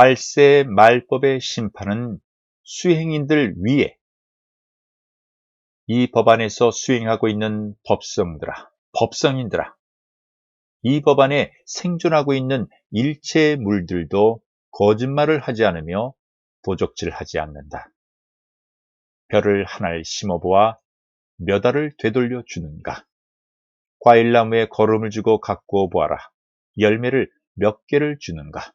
말세 말법의 심판은 수행인들 위에 이 법안에서 수행하고 있는 법성인들아, 이 법안에 생존하고 있는 일체의 물들도 거짓말을 하지 않으며 도적질하지 않는다. 벼를 하나를 심어보아 몇 알을 되돌려 주는가? 과일나무에 거름을 주고 가꾸어 보아라. 열매를 몇 개를 주는가?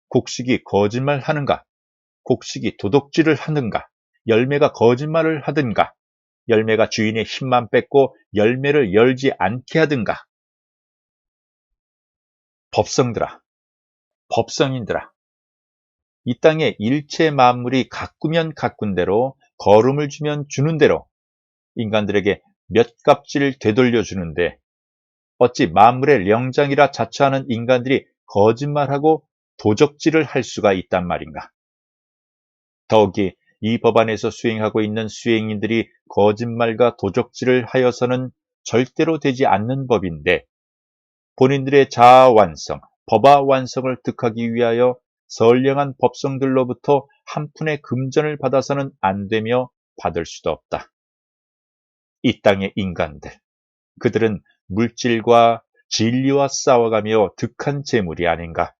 곡식이 거짓말 하는가? 곡식이 도둑질을 하는가? 열매가 거짓말을 하든가? 열매가 주인의 힘만 뺏고 열매를 열지 않게 하든가? 법성인들아, 이 땅에 일체 만물이 가꾸면 가꾼 대로, 거름을 주면 주는 대로 인간들에게 몇 값을 되돌려 주는데, 어찌 만물의 령장이라 자처하는 인간들이 거짓말하고 도적질을 할 수가 있단 말인가? 더욱이 이 법안에서 수행하고 있는 수행인들이 거짓말과 도적질을 하여서는 절대로 되지 않는 법인데, 본인들의 자아 완성, 법화 완성을 득하기 위하여 선량한 법성들로부터 한 푼의 금전을 받아서는 안 되며 받을 수도 없다. 이 땅의 인간들, 그들은 물질과 진리와 싸워가며 득한 재물이 아닌가?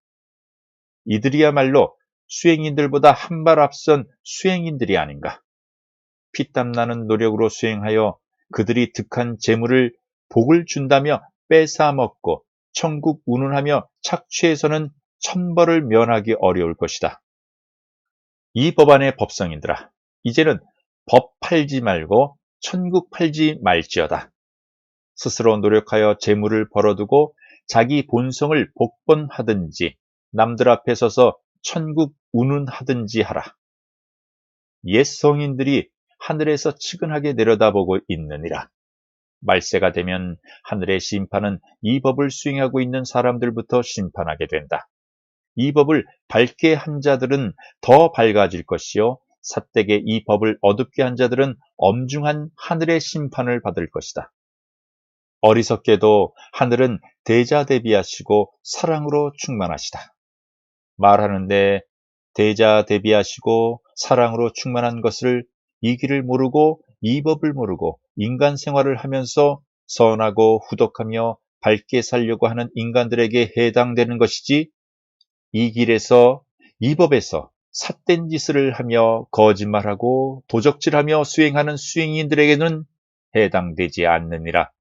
이들이야말로 수행인들보다 한 발 앞선 수행인들이 아닌가? 피땀나는 노력으로 수행하여 그들이 득한 재물을 복을 준다며 뺏어먹고 천국 운운하며 착취해서는 천벌을 면하기 어려울 것이다. 이 법안의 법성인들아, 이제는 법 팔지 말고 천국 팔지 말지어다. 스스로 노력하여 재물을 벌어두고 자기 본성을 복번하든지 남들 앞에 서서 천국 운운하든지 하라. 옛 성인들이 하늘에서 측은하게 내려다보고 있느니라. 말세가 되면 하늘의 심판은 이 법을 수행하고 있는 사람들부터 심판하게 된다. 이 법을 밝게 한 자들은 더 밝아질 것이요, 삿되게 이 법을 어둡게 한 자들은 엄중한 하늘의 심판을 받을 것이다. 어리석게도 하늘은 대자대비하시고 사랑으로 충만하시다. 말하는데 대자대비하시고 사랑으로 충만한 것을, 이 길을 모르고 이 법을 모르고 인간 생활을 하면서 선하고 후덕하며 밝게 살려고 하는 인간들에게 해당되는 것이지, 이 길에서 이 법에서 삿된 짓을 하며 거짓말하고 도적질하며 수행하는 수행인들에게는 해당되지 않느니라.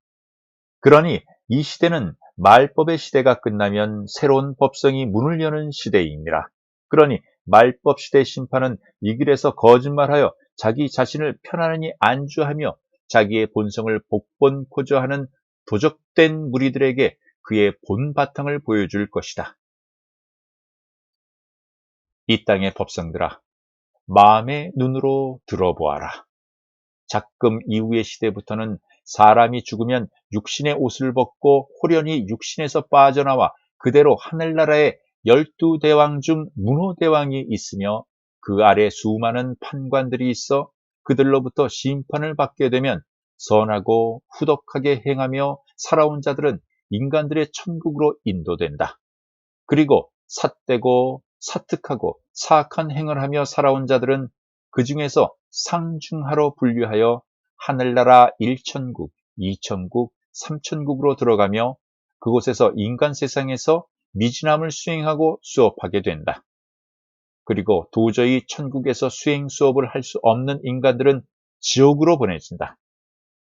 그러니 이 시대는 말법의 시대가 끝나면 새로운 법성이 문을 여는 시대이니라. 그러니 말법 시대 심판은 이 길에서 거짓말하여 자기 자신을 편안히 안주하며 자기의 본성을 복본코자 하는 도적된 무리들에게 그의 본 바탕을 보여줄 것이다. 이 땅의 법성들아, 마음의 눈으로 들어보아라. 작금 이후의 시대부터는 사람이 죽으면 육신의 옷을 벗고 호련히 육신에서 빠져나와 그대로 하늘나라에 12대왕 중 문호대왕이 있으며 그 아래 수많은 판관들이 있어 그들로부터 심판을 받게 되면 선하고 후덕하게 행하며 살아온 자들은 인간들의 천국으로 인도된다. 그리고 삿되고 사특하고 사악한 행을 하며 살아온 자들은 그 중에서 상중하로 분류하여 하늘나라 1천국, 2천국, 3천국으로 들어가며 그곳에서 인간 세상에서 미진함을 수행하고 수업하게 된다. 그리고 도저히 천국에서 수행 수업을 할 수 없는 인간들은 지옥으로 보내진다.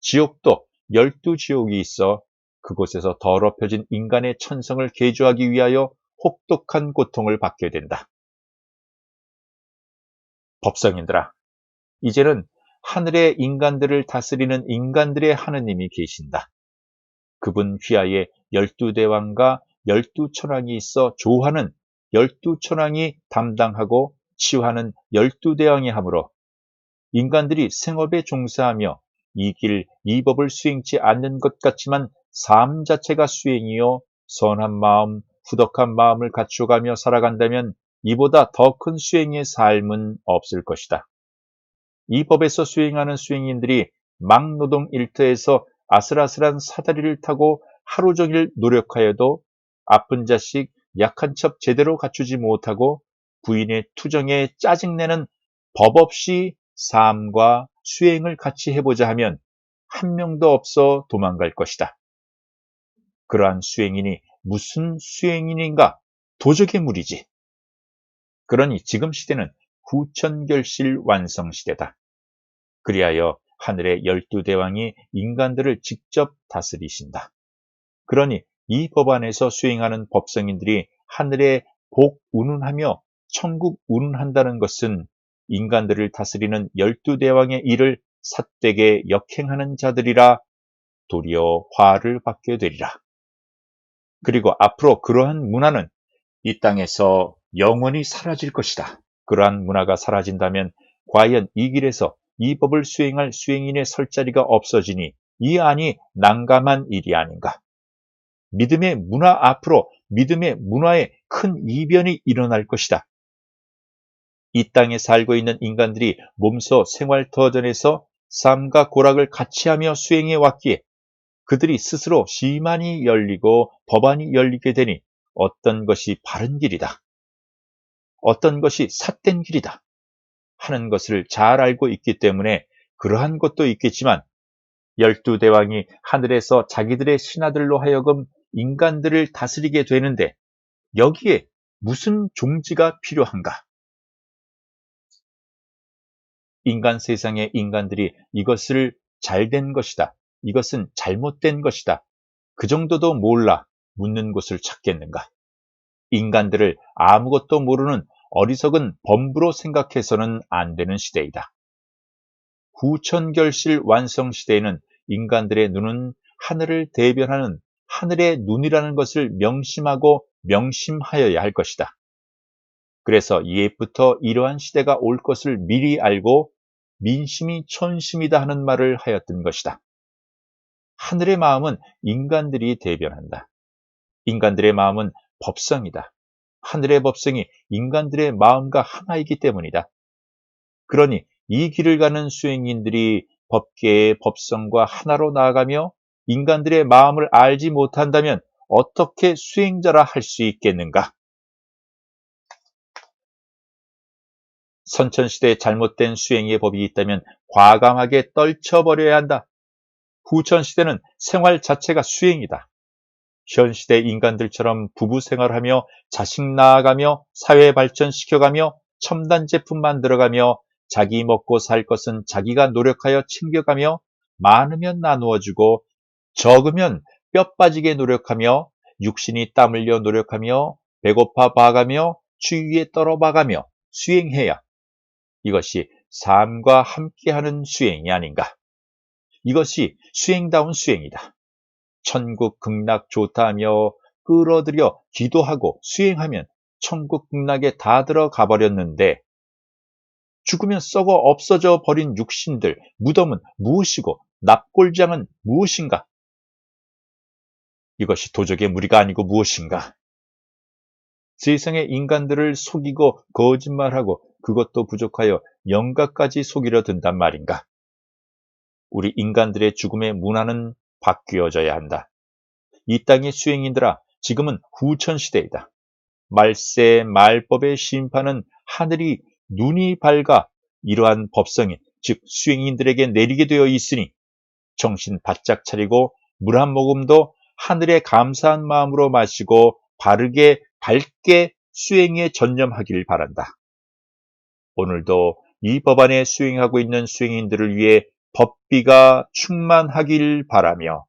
지옥도 12지옥이 있어 그곳에서 더럽혀진 인간의 천성을 개조하기 위하여 혹독한 고통을 받게 된다. 법성인들아, 이제는 하늘의 인간들을 다스리는 인간들의 하느님이 계신다. 그분 휘하에 12대왕과 12천왕이 있어 조하는 12천왕이 담당하고 치유하는 12대왕이 하므로 인간들이 생업에 종사하며 이 길, 이 법을 수행치 않는 것 같지만 삶 자체가 수행이요 선한 마음, 후덕한 마음을 갖추어가며 살아간다면 이보다 더 큰 수행의 삶은 없을 것이다. 이 법에서 수행하는 수행인들이 막노동 일터에서 아슬아슬한 사다리를 타고 하루 종일 노력하여도 아픈 자식, 약한 첩 제대로 갖추지 못하고 부인의 투정에 짜증내는 법 없이 삶과 수행을 같이 해보자 하면 한 명도 없어 도망갈 것이다. 그러한 수행인이 무슨 수행인인가? 도적의 무리지. 그러니 지금 시대는 후천결실 완성시대다. 그리하여 하늘의 12대왕이 인간들을 직접 다스리신다. 그러니 이 법안에서 수행하는 법성인들이 하늘의 복 운운하며 천국 운운한다는 것은 인간들을 다스리는 12대왕의 일을 삿되게 역행하는 자들이라 도리어 화를 받게 되리라. 그리고 앞으로 그러한 문화는 이 땅에서 영원히 사라질 것이다. 그러한 문화가 사라진다면 과연 이 길에서 이 법을 수행할 수행인의 설 자리가 없어지니 이 안이 난감한 일이 아닌가. 믿음의 문화 앞으로 믿음의 문화에 큰 이변이 일어날 것이다. 이 땅에 살고 있는 인간들이 몸소 생활터전에서 삶과 고락을 같이 하며 수행해 왔기에 그들이 스스로 시만이 열리고 법안이 열리게 되니 어떤 것이 바른 길이다. 어떤 것이 삿된 길이다. 하는 것을 잘 알고 있기 때문에 그러한 것도 있겠지만 12대왕이 하늘에서 자기들의 신하들로 하여금 인간들을 다스리게 되는데 여기에 무슨 종지가 필요한가? 인간 세상의 인간들이 이것을 잘된 것이다. 이것은 잘못된 것이다. 그 정도도 몰라 묻는 곳을 찾겠는가? 인간들을 아무것도 모르는 어리석은 범부로 생각해서는 안 되는 시대이다. 후천결실 완성 시대에는 인간들의 눈은 하늘을 대변하는 하늘의 눈이라는 것을 명심하고 명심하여야 할 것이다. 그래서 이제부터 이러한 시대가 올 것을 미리 알고 민심이 천심이다 하는 말을 하였던 것이다. 하늘의 마음은 인간들이 대변한다. 인간들의 마음은 법성이다. 하늘의 법성이 인간들의 마음과 하나이기 때문이다. 그러니 이 길을 가는 수행인들이 법계의 법성과 하나로 나아가며 인간들의 마음을 알지 못한다면 어떻게 수행자라 할 수 있겠는가? 선천시대에 잘못된 수행의 법이 있다면 과감하게 떨쳐버려야 한다. 후천시대는 생활 자체가 수행이다. 현시대 인간들처럼 부부 생활하며 자식 낳아가며 사회 발전시켜가며 첨단 제품 만들어가며 자기 먹고 살 것은 자기가 노력하여 챙겨가며 많으면 나누어주고 적으면 뼈 빠지게 노력하며 육신이 땀 흘려 노력하며 배고파 봐가며 추위에 떨어봐가며 수행해야 이것이 삶과 함께하는 수행이 아닌가. 이것이 수행다운 수행이다. 천국 극락 좋다 하며 끌어들여 기도하고 수행하면 천국 극락에 다 들어가 버렸는데 죽으면 썩어 없어져 버린 육신들, 무덤은 무엇이고 납골장은 무엇인가? 이것이 도적의 무리가 아니고 무엇인가? 세상의 인간들을 속이고 거짓말하고 그것도 부족하여 영가까지 속이려 든단 말인가? 우리 인간들의 죽음의 문화는 바뀌어져야 한다. 이 땅의 수행인들아, 지금은 후천시대이다. 말세 말법의 심판은 하늘이 눈이 밝아 이러한 법성인, 즉 수행인들에게 내리게 되어 있으니 정신 바짝 차리고 물 한 모금도 하늘에 감사한 마음으로 마시고 바르게 밝게 수행에 전념하길 바란다. 오늘도 이 법안에 수행하고 있는 수행인들을 위해 법비가 충만하길 바라며